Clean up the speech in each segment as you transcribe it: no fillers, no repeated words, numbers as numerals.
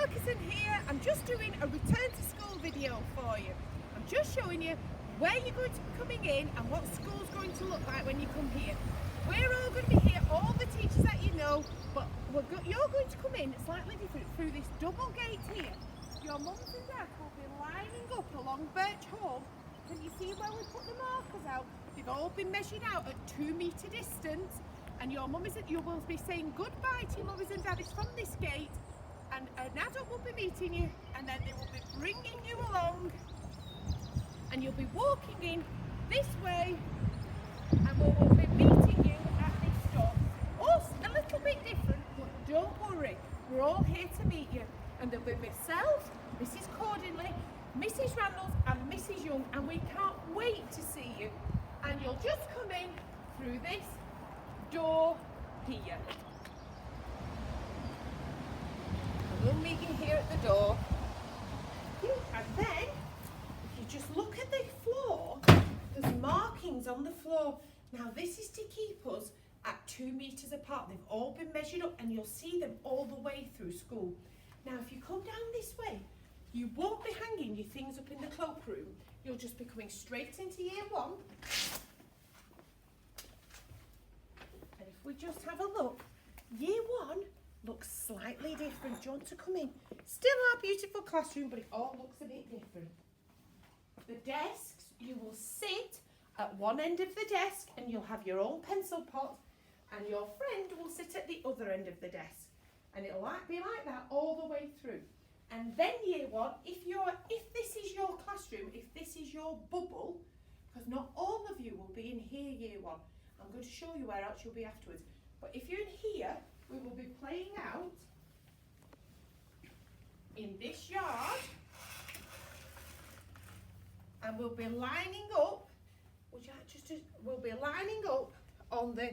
Wilkinson here. I'm just doing a return to school video for you. I'm just showing you where you're going to be coming in and what school's going to look like when you come here. We're all going to be here, all the teachers that you know, but you're going to come in slightly different through this double gate here. Your mums and dads will be lining up along Birch Hall. Can you see where we put the markers out? They've all been measured out at 2 metre distance, and you will be saying goodbye to your mummies and daddies from this gate, and an adult will be meeting you, and then they will be bringing you along, and you'll be walking in this way, and we will be meeting you at this door. Also a little bit different, but don't worry, we're all here to meet you, and there'll be myself, Mrs. Cordingley, Mrs. Randalls and Mrs. Young, and we can't wait to see you. And you'll just come in through this door here. And we'll meet you here at the door. And then, if you just look at the floor, there's markings on the floor. Now this is to keep us at 2 metres apart. They've all been measured up and you'll see them all the way through school. Now if you come down this way, you won't be hanging your things up in the cloakroom. You'll just be coming straight into year 1. And if we just have a look, year 1 looks slightly different. Do you want to come in? Still our beautiful classroom, but it all looks a bit different. The desks, you will sit at one end of the desk and you'll have your own pencil pot, and your friend will sit at the other end of the desk. And it'll be like that all the way through. And then year 1, if this is your classroom, if this is your bubble, because not all of you will be in here year 1. I'm going to show you where else you'll be afterwards. But if you're in here, we will be playing out in this yard, and we'll be lining up, we'll be lining up on the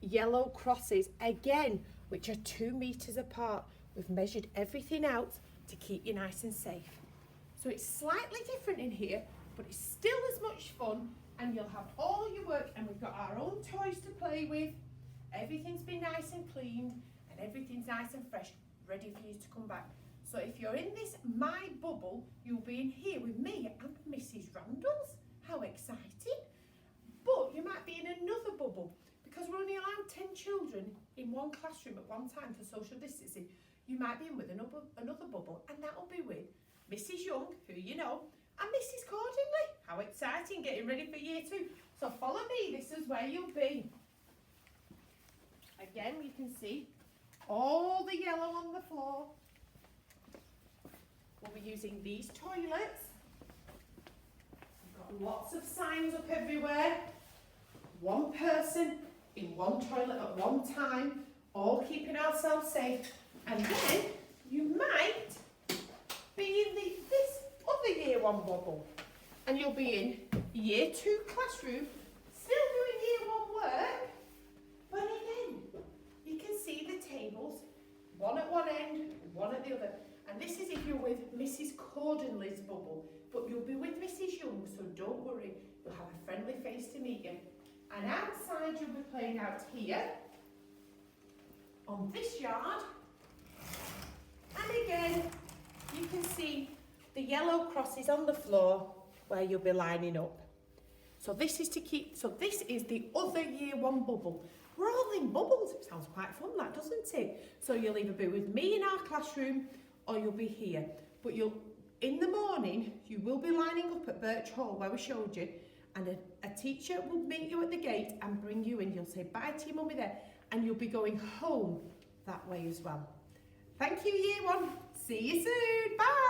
yellow crosses again, which are 2 metres apart. We've measured everything out to keep you nice and safe. So it's slightly different in here, but it's still as much fun, and you'll have all your work, and we've got our own toys to play with. Everything's been nice and cleaned, and everything's nice and fresh, ready for you to come back. So if you're in this my bubble, you'll be in here with me and Mrs. Randalls. How exciting. But you might be in another bubble, because we're only allowed 10 children in one classroom at one time for social distancing. You might be in with another bubble, and that will be with Mrs. Young, who you know, and Mrs. Cordingley. How exciting, getting ready for year 2. So follow me, this is where you'll be. Again, you can see all the yellow on the floor. We'll be using these toilets. We've got lots of signs up everywhere. One person in one toilet at one time, all keeping ourselves safe. And then you might be in this other year 1 bubble, and you'll be in year 2 classroom, still doing year 1 work, but again, you can see the tables, one at one end, one at the other. And this is if you're with Mrs. Cordingley's bubble, but you'll be with Mrs. Young, so don't worry, you'll have a friendly face to meet you. And outside you'll be playing out here, on this yard. And again, you can see the yellow crosses on the floor where you'll be lining up. So this is the other year 1 bubble. We're all in bubbles. It sounds quite fun, that, doesn't it? So you'll either be with me in our classroom or you'll be here. But in the morning, you will be lining up at Birch Hall where we showed you, and a teacher will meet you at the gate and bring you in. You'll say bye to your mummy there, and you'll be going home that way as well. Thank you, year 1. See you soon. Bye.